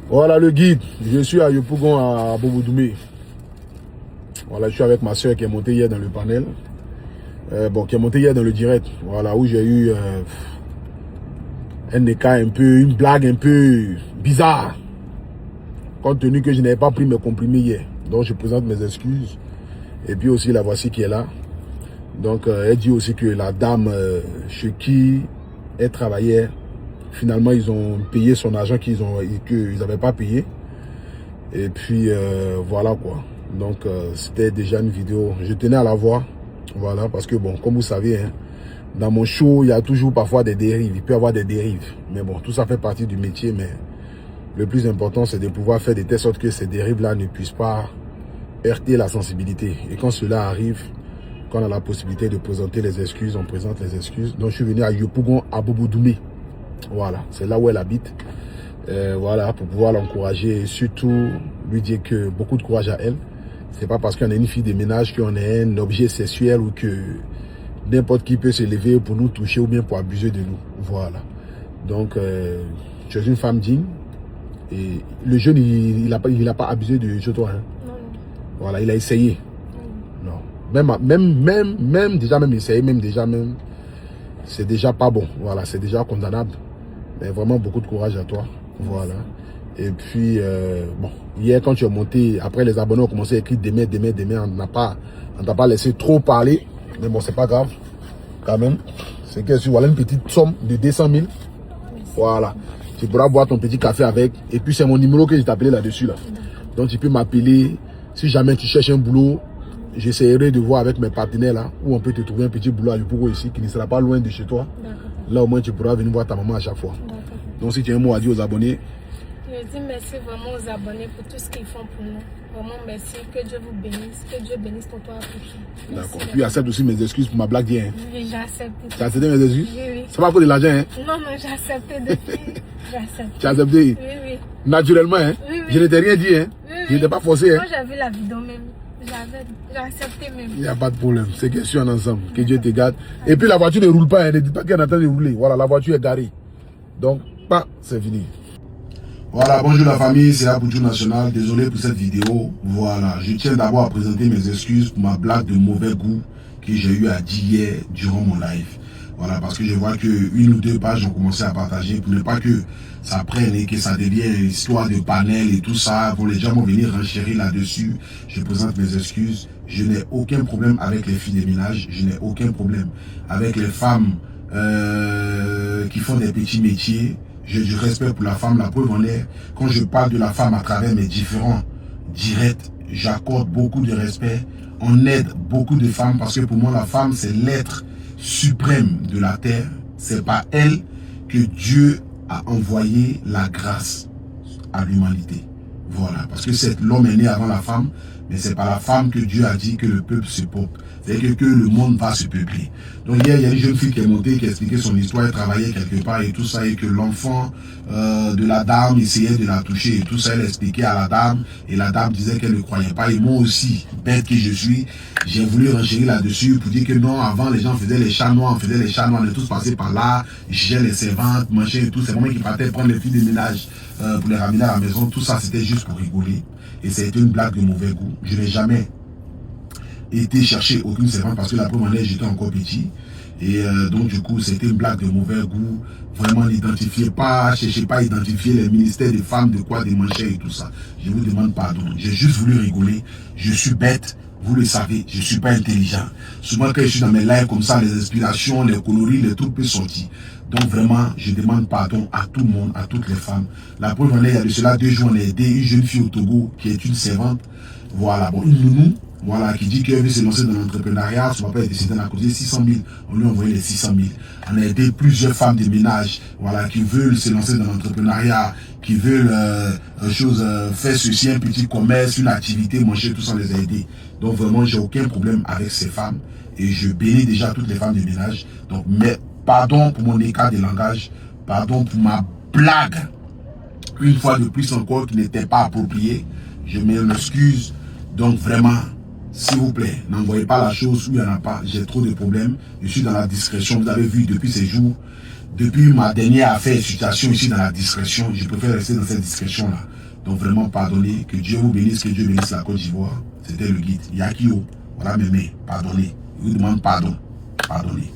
Voilà le guide. Je suis à Yopougon à Bobo-Doumé. Voilà, je suis avec ma soeur qui est montée hier dans le panel. Qui est montée hier dans le direct. Voilà, où j'ai eu un écart un peu, une blague un peu bizarre. Compte tenu que je n'avais pas pris mes comprimés hier. Donc je présente mes excuses. Et puis aussi la voici qui est là. Donc elle dit aussi que la dame chez qui elle travaillait, finalement ils ont payé son argent qu'ils n'avaient pas payé. Et puis voilà quoi. Donc c'était déjà une vidéo. Je tenais à la voir. Voilà, parce que bon, comme vous savez, hein, dans mon show, il y a toujours parfois des dérives. Il peut y avoir des dérives. Mais bon, tout ça fait partie du métier. Mais le plus important, c'est de pouvoir faire de telle sorte que ces dérives-là ne puissent pas heurter la sensibilité. Et quand cela arrive, quand on a la possibilité de présenter les excuses, on présente les excuses. Donc je suis venu à Yopougon, à Bobo-Doumé. Voilà, c'est là où elle habite. Voilà, pour pouvoir l'encourager et surtout lui dire que beaucoup de courage à elle. C'est pas parce qu'on est une fille de ménage qu'on est un objet sexuel ou que n'importe qui peut se lever pour nous toucher ou bien pour abuser de nous. Voilà. Donc, tu es une femme digne. Et le jeune, il n'a pas abusé de toi. Hein. Non. Voilà, il a essayé. Non. Même essayé, c'est déjà pas bon. Voilà, c'est déjà condamnable. Mais vraiment beaucoup de courage à toi. Voilà. Et puis, bon, hier quand tu es monté, après les abonnés ont commencé à écrire demain, on t'a pas laissé trop parler. Mais bon, c'est pas grave, quand même. C'est que voilà une petite somme de 200 000. Voilà. Tu pourras boire ton petit café avec. Et puis, c'est mon numéro que je t'appelais là-dessus. Là. Donc, tu peux m'appeler. Si jamais tu cherches un boulot, j'essaierai de voir avec mes partenaires là, où on peut te trouver un petit boulot à Yopougon ici, qui ne sera pas loin de chez toi. Là, au moins, tu pourras venir voir ta maman à chaque fois. Donc, si tu as un mot à dire aux abonnés. Je dis merci vraiment aux abonnés pour tout ce qu'ils font pour nous. Vraiment merci. Que Dieu vous bénisse. Que Dieu bénisse ton toi à D'accord. Puis accepte aussi mes excuses pour ma blague d'hier. Hein. Oui, j'accepte. Tu as accepté mes excuses? Oui. C'est pas pour de l'argent, hein? Non, j'ai accepté depuis. J'ai accepté. Tu as accepté? Oui. Naturellement, hein? Oui. Je ne t'ai rien dit, hein? Oui. Je n'étais pas forcé, hein? Quand j'ai vu la vidéo même, j'ai accepté même. Il n'y a pas de problème. C'est question ensemble. Que Dieu te garde. Et puis la voiture ne roule pas, hein? Ne dis pas qu'elle est en train de rouler. Voilà, la voiture est garée. Donc, c'est fini. Voilà, bonjour la famille, c'est Aboutou National, désolé pour cette vidéo. Voilà, je tiens d'abord à présenter mes excuses pour ma blague de mauvais goût que j'ai eu à dire hier durant mon live. Voilà, parce que je vois que une ou deux pages ont commencé à partager pour ne pas que ça prenne et que ça devienne une histoire de panel et tout ça. Bon, les gens vont venir renchérir là-dessus. Je présente mes excuses. Je n'ai aucun problème avec les filles de ménage. Je n'ai aucun problème avec les femmes qui font des petits métiers. J'ai du respect pour la femme, la preuve en est, quand je parle de la femme à travers mes différents directs, j'accorde beaucoup de respect, on aide beaucoup de femmes parce que pour moi la femme c'est l'être suprême de la terre, c'est par elle que Dieu a envoyé la grâce à l'humanité. Voilà, parce que l'homme est né avant la femme, mais c'est par la femme que Dieu a dit que le peuple se peuple. C'est-à-dire que le monde va se peupler. Donc hier, il y a une jeune fille qui est montée, qui a expliqué son histoire, elle travaillait quelque part et tout ça, et que l'enfant de la dame essayait de la toucher et tout ça, elle expliquait à la dame, et la dame disait qu'elle ne croyait pas. Et moi aussi, bête que je suis, j'ai voulu renchérir là-dessus pour dire que non, avant les gens faisaient les chats noirs, on est tous passés par là, ils cherchaient les servantes, mangeaient et tout, c'est moi qui partais prendre les filles de ménage pour les ramener à la maison, tout ça c'était juste pour rigoler. Et c'était une blague de mauvais goût. Je n'ai jamais été chercher aucune servante parce que la première année j'étais encore petit. Et donc du coup c'était une blague de mauvais goût. Vraiment n'identifiez pas, cherchez pas à identifier les ministères des femmes, de quoi, des manchettes et tout ça. Je vous demande pardon. J'ai juste voulu rigoler. Je suis bête. Vous le savez, je ne suis pas intelligent. Souvent quand je suis dans mes lives comme ça, les inspirations, les coloris, les trucs peuvent sortir. Donc vraiment, je demande pardon à tout le monde, à toutes les femmes. La preuve en est, il y a de cela 2 jours, on a aidé une jeune fille au Togo qui est une servante. Voilà, bon, une nounou, voilà, qui dit qu'elle veut se lancer dans l'entrepreneuriat. Son papa est décédé, on a causé 600 000. On lui a envoyé les 600 000. On a aidé plusieurs femmes de ménage, voilà, qui veulent se lancer dans l'entrepreneuriat, qui veulent faire ceci, un petit commerce, une activité, manger, tout ça, on les a aidés. Donc vraiment, j'ai aucun problème avec ces femmes. Et je bénis déjà toutes les femmes de ménage. Donc, mais pardon pour mon écart de langage, pardon pour ma blague, une fois de plus encore, qui n'était pas appropriée. Je m'excuse. Donc vraiment, s'il vous plaît, n'envoyez pas la chose où il n'y en a pas. J'ai trop de problèmes. Je suis dans la discrétion. Vous avez vu depuis ces jours, depuis ma dernière affaire, situation ici dans la discrétion, je préfère rester dans cette discrétion-là. Donc vraiment, pardonnez. Que Dieu vous bénisse, que Dieu bénisse la Côte d'Ivoire. C'était le guide. Yakio, voilà mes mains. Pardonnez. Je vous demande pardon. Pardonnez.